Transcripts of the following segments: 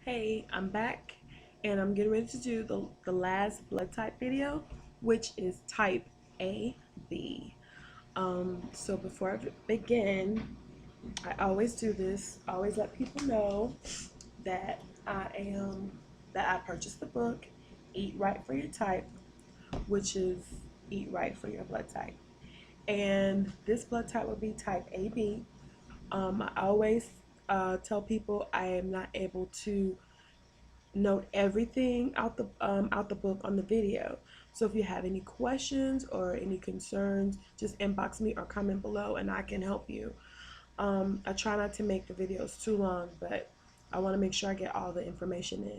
Hey, I'm back and I'm getting ready to do the last blood type video, which is type AB. So before I begin, I always do this, I always let people know that I purchased the book, Eat Right for Your Type, which is Eat Right for Your Blood Type. And this blood type will be type AB. I always tell people I am not able to note everything out the book on the video. So if you have any questions or any concerns, just inbox me or comment below and I can help you. I try not to make the videos too long, but I want to make sure I get all the information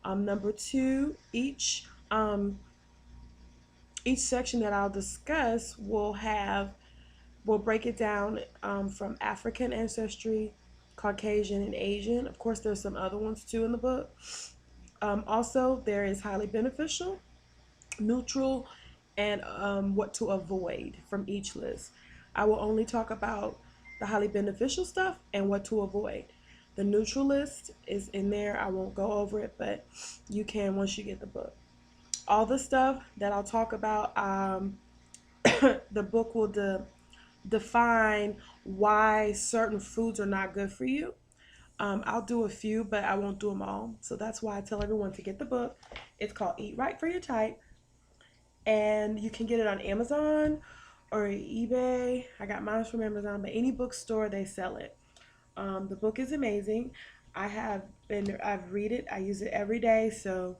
in. Number two, each section that I'll discuss will break it down from African ancestry, Caucasian, and Asian. Of course, there's some other ones too in the book. Also, there is highly beneficial, neutral, and what to avoid from each list. I will only talk about the highly beneficial stuff and what to avoid. The neutral list is in there. I won't go over it, but you can once you get the book. All the stuff that I'll talk about, the book will define why certain foods are not good for you. I'll do a few, but I won't do them all. So that's why I tell everyone to get the book. It's called Eat Right for Your Type, and you can get it on Amazon or eBay. I got mine from Amazon, but any bookstore they sell it. The book is amazing. I've read it. I use it every day. So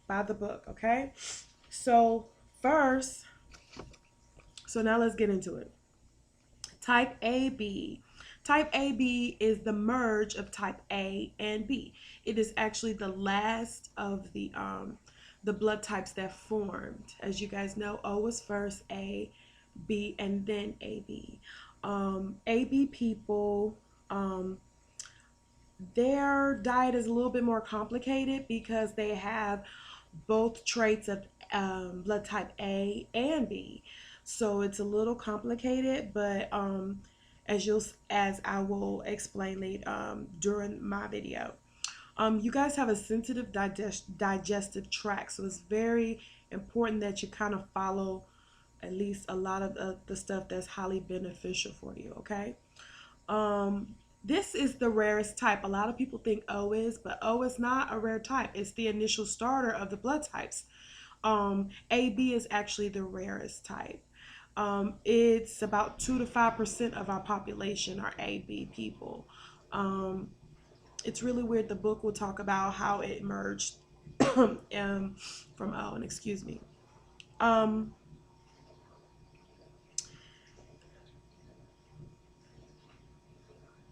buy the book, okay? So first, so now let's get into it. Type AB. Type AB is the merge of type A and B. It is actually the last of the blood types that formed. As you guys know, O was first, A, B, and then AB. AB people, their diet is a little bit more complicated because they have both traits of blood type A and B. So it's a little complicated, but as I will explain later during my video. You guys have a sensitive digestive tract, so it's very important that you kind of follow at least a lot of the stuff that's highly beneficial for you, okay? This is the rarest type. A lot of people think O is, but O is not a rare type. It's the initial starter of the blood types. AB is actually the rarest type. It's about 2 to 5% of our population are AB people. It's really weird. The book will talk about how it merged from O, and excuse me. Um,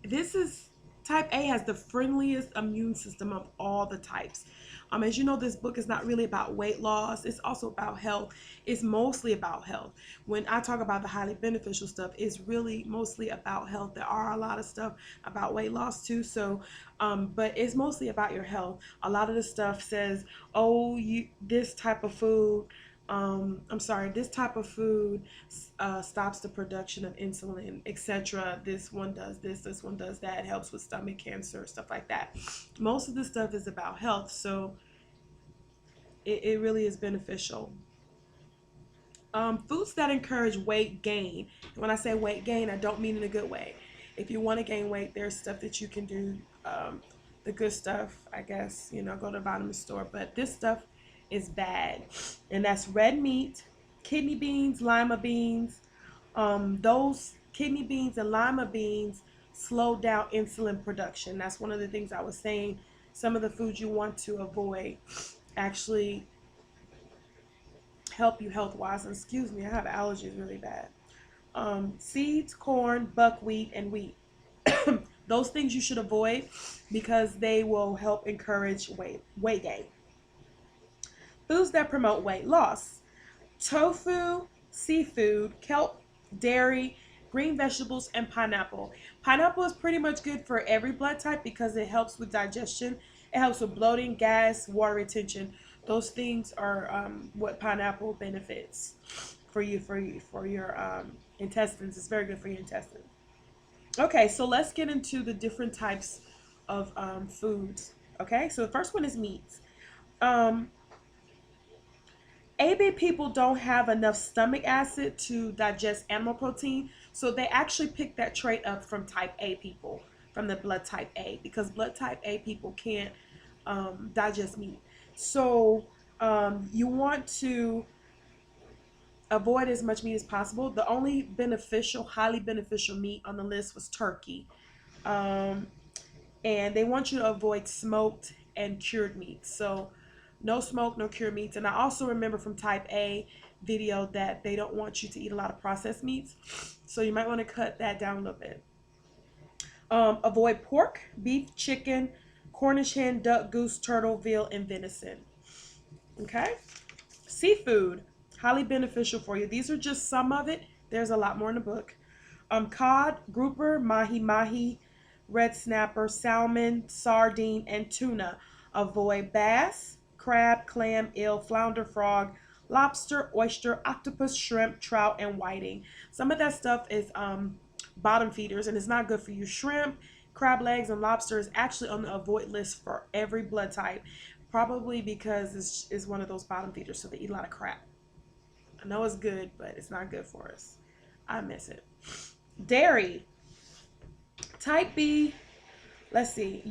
this is type A has the friendliest immune system of all the types. As you know, this book is not really about weight loss. It's also about health. It's mostly about health. When I talk about the highly beneficial stuff, it's really mostly about health. There are a lot of stuff about weight loss too. So, but it's mostly about your health. A lot of the stuff says, oh, this type of food this type of food stops the production of insulin, etc. This one does this one does that, helps with stomach cancer, stuff like that. Most of the stuff is about health, so it really is beneficial. Foods that encourage weight gain. When I say weight gain, I don't mean in a good way. If you want to gain weight, there's stuff that you can do. The good stuff, I guess, go to the vitamin store. But this stuff is bad. And that's red meat, kidney beans, lima beans. Those kidney beans and lima beans slow down insulin production. That's one of the things I was saying. Some of the foods you want to avoid actually help you health wise. And excuse me, I have allergies really bad. Seeds, corn, buckwheat, and wheat. Those things you should avoid because they will help encourage weight gain. Foods that promote weight loss: tofu, seafood, kelp, dairy, green vegetables, and pineapple. Pineapple is pretty much good for every blood type because it helps with digestion. It helps with bloating, gas, water retention. Those things are what pineapple benefits for your intestines. It's very good for your intestines. Okay, so let's get into the different types of foods. Okay, so the first one is meats. Um, AB people don't have enough stomach acid to digest animal protein, so they actually pick that trait up from type A people, from the blood type A, because blood type A people can't digest meat. So you want to avoid as much meat as possible. The only beneficial, highly beneficial meat on the list was turkey. Um, and they want you to avoid smoked and cured meats. So no smoke, no cured meats. And I also remember from type A video that they don't want you to eat a lot of processed meats. So you might want to cut that down a little bit. Avoid pork, beef, chicken, Cornish hen, duck, goose, turtle, veal, and venison. Okay? Seafood, highly beneficial for you. These are just some of it. There's a lot more in the book. Cod, grouper, mahi, red snapper, salmon, sardine, and tuna. Avoid bass, crab, clam, eel, flounder, frog, lobster, oyster, octopus, shrimp, trout, and whiting. Some of that stuff is bottom feeders, and it's not good for you. Shrimp, crab legs, and lobster is actually on the avoid list for every blood type, probably because it's one of those bottom feeders, so they eat a lot of crap. I know it's good, but it's not good for us. I miss it. Dairy, type B. Let's see.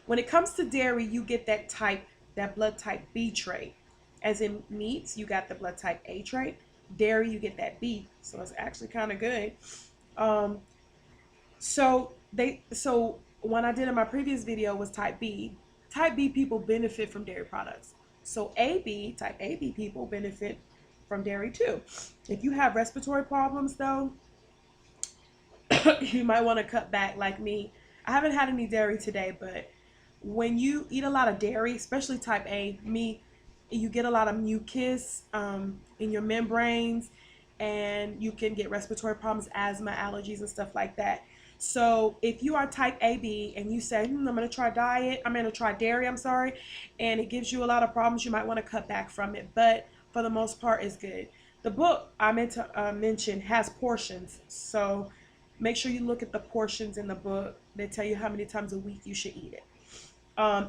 When it comes to dairy, you get that blood type B trait. As in meats, you got the blood type A trait. Dairy, you get that B. So it's actually kind of good. Um, so when I did in my previous video was type B. Type B people benefit from dairy products. So type AB people benefit from dairy too. If you have respiratory problems though, you might want to cut back like me. I haven't had any dairy today, but when you eat a lot of dairy, especially type A, you get a lot of mucus in your membranes, and you can get respiratory problems, asthma, allergies, and stuff like that. So if you are type AB and you say, I'm going to try dairy, I'm sorry, and it gives you a lot of problems, you might want to cut back from it. But for the most part, it's good. The book I meant to mention has portions. So make sure you look at the portions in the book. They tell you how many times a week you should eat it.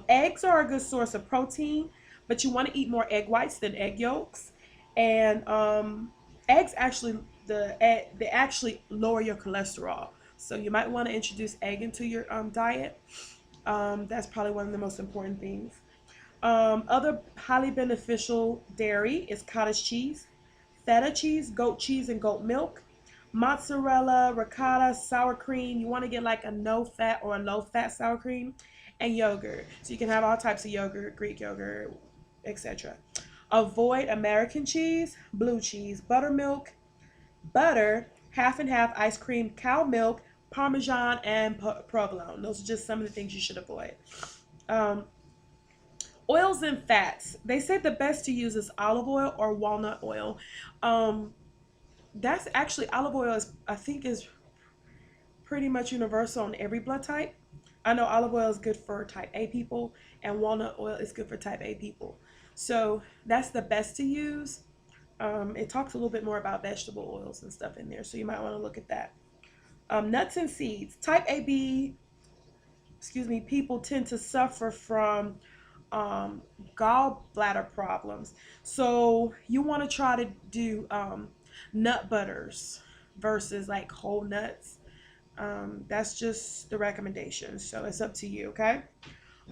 Eggs are a good source of protein, but you want to eat more egg whites than egg yolks. And eggs they actually lower your cholesterol. So you might want to introduce egg into your diet. That's probably one of the most important things. Other highly beneficial dairy is cottage cheese, feta cheese, goat cheese, and goat milk. Mozzarella, ricotta, sour cream. You want to get like a no fat or a low fat sour cream, and yogurt. So you can have all types of yogurt, Greek yogurt, etc. Avoid American cheese, blue cheese, buttermilk, butter, half and half ice cream, cow milk, Parmesan, and provolone. Those are just some of the things you should avoid. Um, Oils and fats. They say the best to use is olive oil or walnut oil. Um, that's actually olive oil I think is pretty much universal on every blood type. I know olive oil is good for type A people, and walnut oil is good for type A people. So that's the best to use. It talks a little bit more about vegetable oils and stuff in there, so you might want to look at that. Nuts and seeds. Type AB, people tend to suffer from gallbladder problems. So you want to try to do nut butters versus like whole nuts. That's just the recommendation. So it's up to you, okay?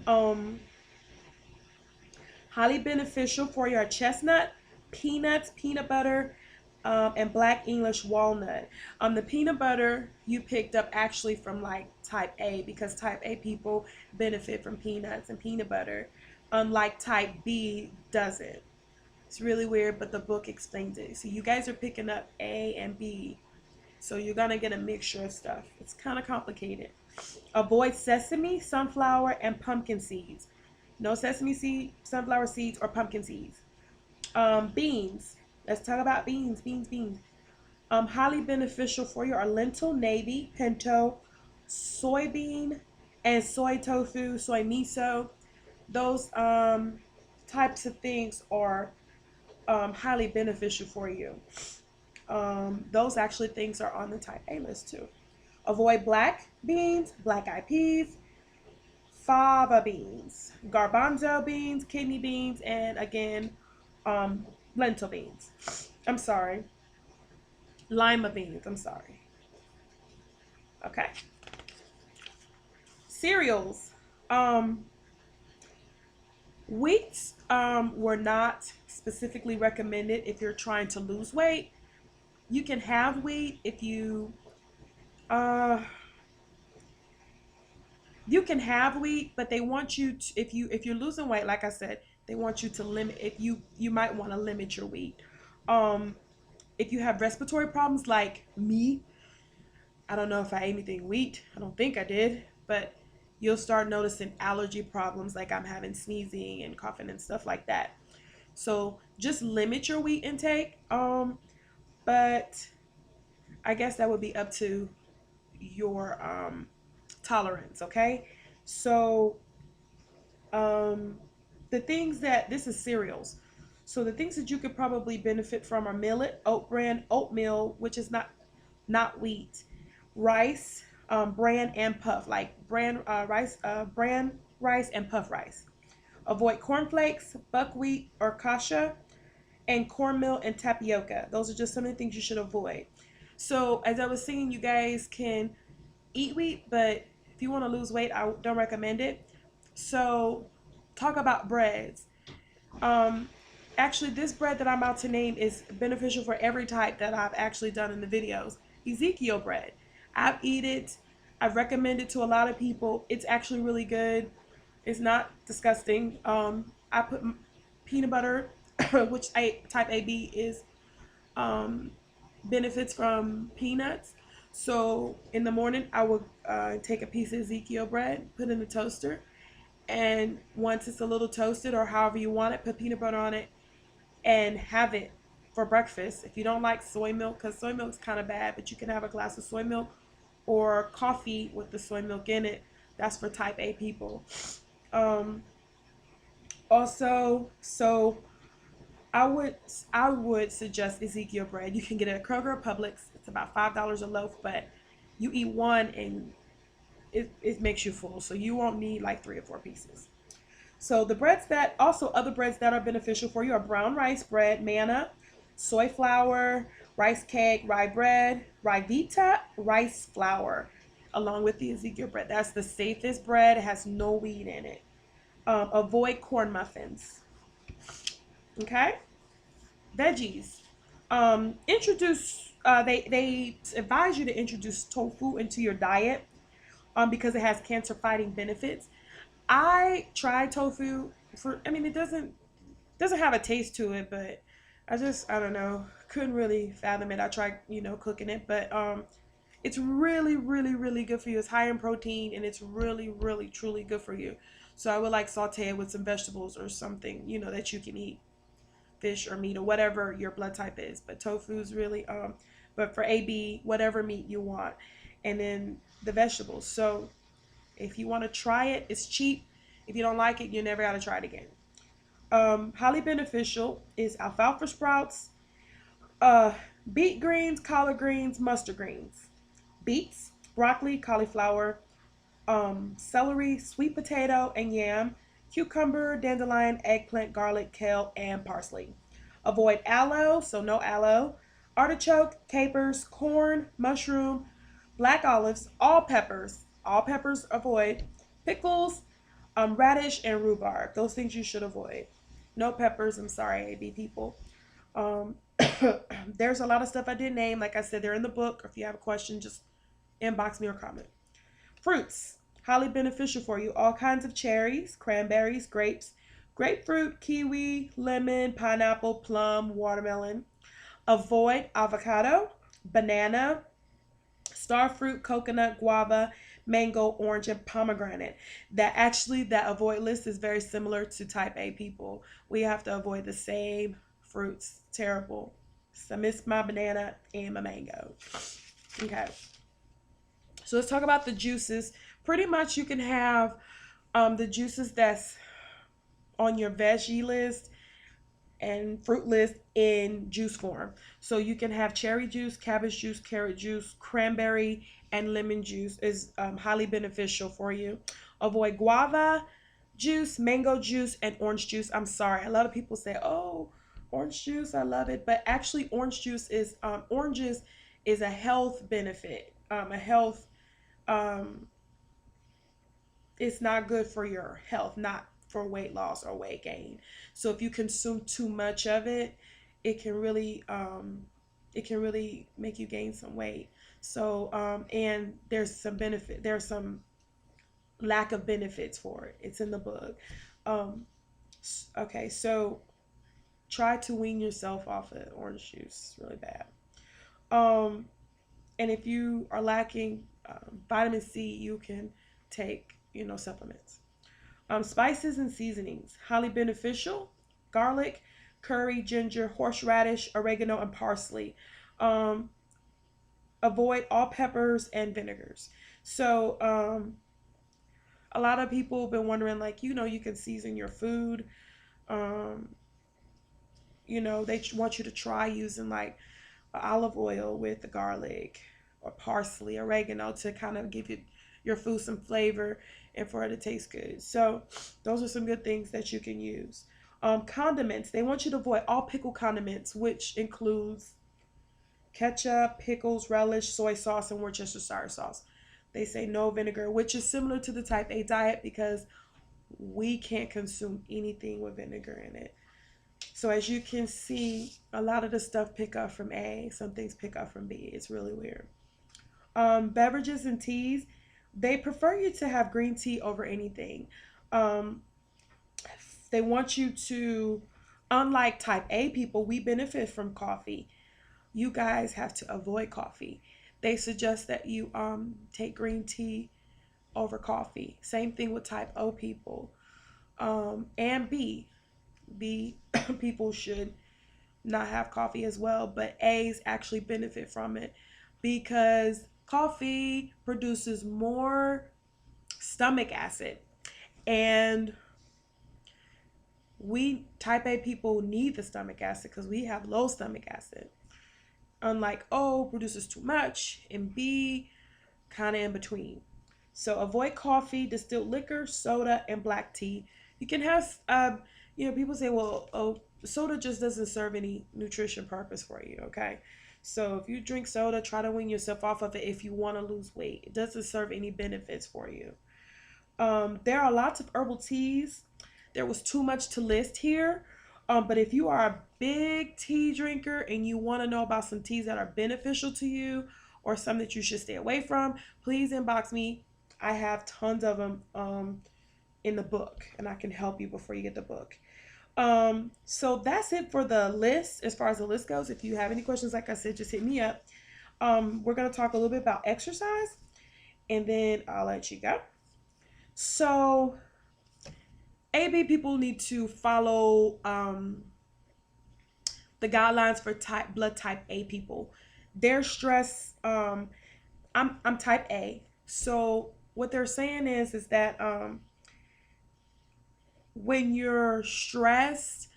Um, Highly beneficial for your chestnut, peanuts, peanut butter, and black English walnut. The peanut butter you picked up actually from like type A, because type A people benefit from peanuts and peanut butter, unlike type B doesn't. It's really weird, but the book explains it. So you guys are picking up A and B. So you're going to get a mixture of stuff. It's kind of complicated. Avoid sesame, sunflower, and pumpkin seeds. No sesame seed, sunflower seeds, or pumpkin seeds. Beans. Let's talk about beans. Beans. Highly beneficial for you are lentil, navy, pinto, soybean, and soy tofu, soy miso. Those types of things are highly beneficial for you. Those actually things are on the type A list too. Avoid black beans, black eyed peas, fava beans, garbanzo beans, kidney beans, and again, um, lentil beans. I'm sorry, lima beans. I'm sorry. Okay. Cereals. Um, Wheats were not specifically recommended if you're trying to lose weight. You can have wheat if uh, you can have wheat, but they want you to, if you're losing weight, like I said, they want you to limit. If you might want to limit your wheat. Um, if you have respiratory problems like me, I don't know if I ate anything wheat. I don't think I did, but you'll start noticing allergy problems like I'm having sneezing and coughing and stuff like that. So just limit your wheat intake. But I guess that would be up to your tolerance. Okay. So um, the things that this is cereals. So the things that you could probably benefit from are millet, oat bran, oatmeal, which is not wheat, rice, bran and puff, like bran rice and puff rice. Avoid cornflakes, buckwheat or kasha, and cornmeal and tapioca. Those are just some of the things you should avoid. So as I was saying, you guys can eat wheat, but if you want to lose weight, I don't recommend it. So talk about breads. Um, Actually, this bread that I'm about to name is beneficial for every type that I've actually done in the videos. Ezekiel bread. I've eaten it. I've recommended it to a lot of people. It's actually really good. It's not disgusting. I put peanut butter, which type AB is um, benefits from peanuts. So in the morning, I would take a piece of Ezekiel bread, put in the toaster, and once it's a little toasted or however you want it, put peanut butter on it and have it for breakfast. If you don't like soy milk, because soy milk is kind of bad, but you can have a glass of soy milk or coffee with the soy milk in it. That's for type A people. Um, Also, so I would suggest Ezekiel bread. You can get it at Kroger or Publix. It's about $5 a loaf, but you eat one and it makes you full. So you won't need like 3 or 4 pieces. So the breads that also other breads that are beneficial for you are brown rice bread, manna, soy flour, rice cake, rye bread, rye vita, rice flour, along with the Ezekiel bread. That's the safest bread. It has no wheat in it. Avoid corn muffins. Okay. Veggies. Introduce. They advise you to introduce tofu into your diet. Because it has cancer fighting benefits. I tried tofu for. I mean, it doesn't have a taste to it, but I don't know, couldn't really fathom it. I tried cooking it, but it's really really good for you. It's high in protein and it's really truly good for you. So I would like saute it with some vegetables or something that you can eat, fish or meat or whatever your blood type is. But tofu is really but for AB, whatever meat you want, and then the vegetables. So if you want to try it, it's cheap. If you don't like it, you never got to try it again. Highly beneficial is alfalfa sprouts, uh, beet greens, collard greens, mustard greens, beets, broccoli, cauliflower, celery, sweet potato, and yam, cucumber, dandelion, eggplant, garlic, kale, and parsley. Avoid aloe, so no aloe, artichoke, capers, corn, mushroom, black olives, all peppers avoid, pickles, radish, and rhubarb. Those things you should avoid. No peppers, I'm sorry, AB people. Um, there's a lot of stuff I didn't name. Like I said, they're in the book. If you have a question, just inbox me or comment. Fruits, highly beneficial for you. All kinds of cherries, cranberries, grapes, grapefruit, kiwi, lemon, pineapple, plum, watermelon. Avoid avocado, banana, star fruit, coconut, guava, mango, orange, and pomegranate. That avoid list is very similar to type A people. We have to avoid the same fruits. Terrible. So I miss my banana and my mango. Okay. So let's talk about the juices. Pretty much you can have the juices that's on your veggie list and fruit list in juice form. So you can have cherry juice, cabbage juice, carrot juice, cranberry, and lemon juice is highly beneficial for you. Avoid guava juice, mango juice, and orange juice. I'm sorry. A lot of people say, "Oh, orange juice, I love it," but actually, orange juice is oranges is a health benefit. A health. Um, it's not good for your health, not for weight loss or weight gain. So if you consume too much of it, it can really it can really make you gain some weight. So and there's some benefit. There's some lack of benefits for it. It's in the book. Um, okay, so try to wean yourself off of orange juice. It's really bad. Um, and if you are lacking vitamin C, you can take supplements. Spices and seasonings highly beneficial: garlic, curry, ginger, horseradish, oregano, and parsley. Um, Avoid all peppers and vinegars. So a lot of people have been wondering, like, you can season your food. Um, they want you to try using like olive oil with the garlic or parsley, oregano to kind of give your food some flavor and for it to taste good. So those are some good things that you can use. Condiments. They want you to avoid all pickle condiments, which includes ketchup, pickles, relish, soy sauce, and Worcestershire sauce. They say no vinegar, which is similar to the type A diet because we can't consume anything with vinegar in it. So as you can see, a lot of the stuff pick up from A, some things pick up from B. It's really weird. Beverages and teas, they prefer you to have green tea over anything. Um, they want you to, unlike type A people, we benefit from coffee. You guys have to avoid coffee. They suggest that you take green tea over coffee. Same thing with type O people. And B people should not have coffee as well, but A's actually benefit from it because coffee produces more stomach acid, and we type A people need the stomach acid because we have low stomach acid. Unlike O produces too much, and B kind of in between. So avoid coffee, distilled liquor, soda, and black tea. You can have, people say, well, oh, soda just doesn't serve any nutrition purpose for you, okay? So if you drink soda, try to wean yourself off of it if you want to lose weight. It doesn't serve any benefits for you. There are lots of herbal teas. There was too much to list here. But if you are a big tea drinker and you want to know about some teas that are beneficial to you or some that you should stay away from, please inbox me. I have tons of them in the book, and I can help you before you get the book. So that's it for the list. As far as the list goes, if you have any questions, like I said, just hit me up. We're going to talk a little bit about exercise, and then I'll let you go. So AB people need to follow the guidelines for blood type A people. Their stress, I'm type A, so what they're saying is that when you're stressed,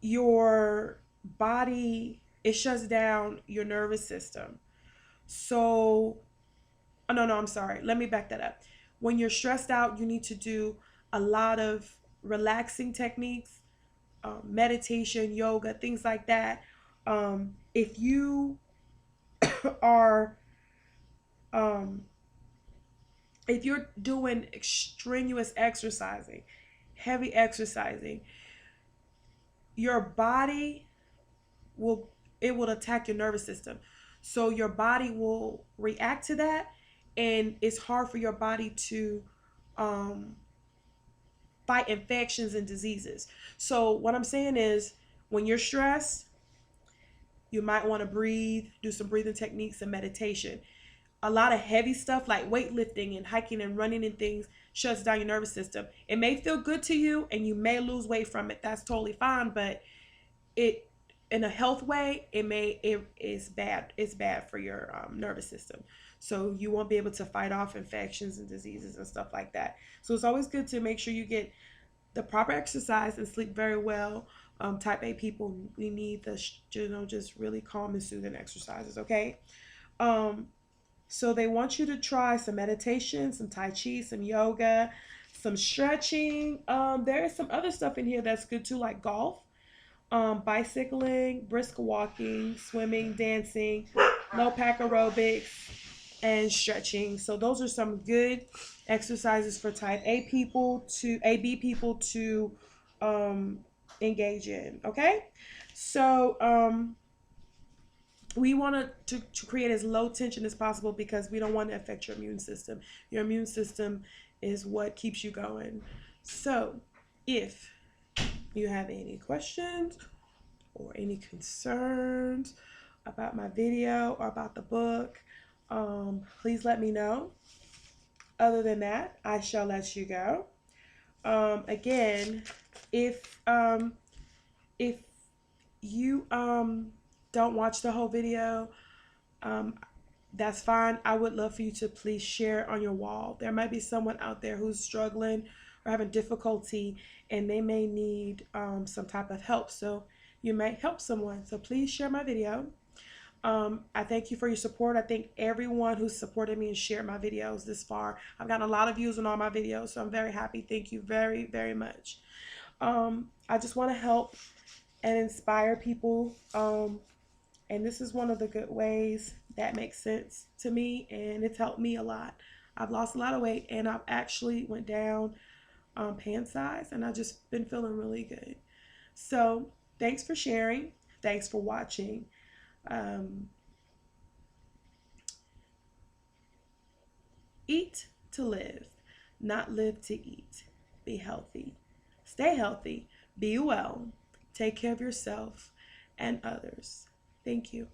your body, it shuts down your nervous system. So, oh, no, I'm sorry. Let me back that up. When you're stressed out, you need to do a lot of relaxing techniques, meditation, yoga, things like that. If you are, um, if you're doing strenuous exercising, heavy exercising, your body will it will attack your nervous system. So your body will react to that, and it's hard for your body to um, fight infections and diseases. So what I'm saying is, when you're stressed, you might want to breathe, do some breathing techniques and meditation. A lot of heavy stuff like weightlifting and hiking and running and things shuts down your nervous system. It may feel good to you and you may lose weight from it. That's totally fine, but it in a health way, it is bad. It's bad for your nervous system. So you won't be able to fight off infections and diseases and stuff like that. So it's always good to make sure you get the proper exercise and sleep very well. Type A people, we need the just really calm and soothing exercises. Okay. Um, So they want you to try some meditation, some Tai Chi, some yoga, some stretching. There is some other stuff in here that's good too, like golf, bicycling, brisk walking, swimming, dancing, low pack aerobics, and stretching. So those are some good exercises for type A people to AB people to um, engage in. Okay, so we want to create as low tension as possible because we don't want to affect your immune system. Your immune system is what keeps you going. So if you have any questions or any concerns about my video or about the book, please let me know. Other than that, I shall let you go. Again, if you don't watch the whole video, um, that's fine. I would love for you to please share on your wall. There might be someone out there who's struggling or having difficulty, and they may need some type of help. So you might help someone. So please share my video. I thank you for your support. I thank everyone who's supported me and shared my videos this far. I've gotten a lot of views on all my videos, so I'm very happy. Thank you very, very much. I just want to help and inspire people. And this is one of the good ways that makes sense to me, and it's helped me a lot. I've lost a lot of weight, and I've actually went down pant size, and I've just been feeling really good. So thanks for sharing. Thanks for watching. Eat to live, not live to eat. Be healthy. Stay healthy. Be well. Take care of yourself and others. Thank you.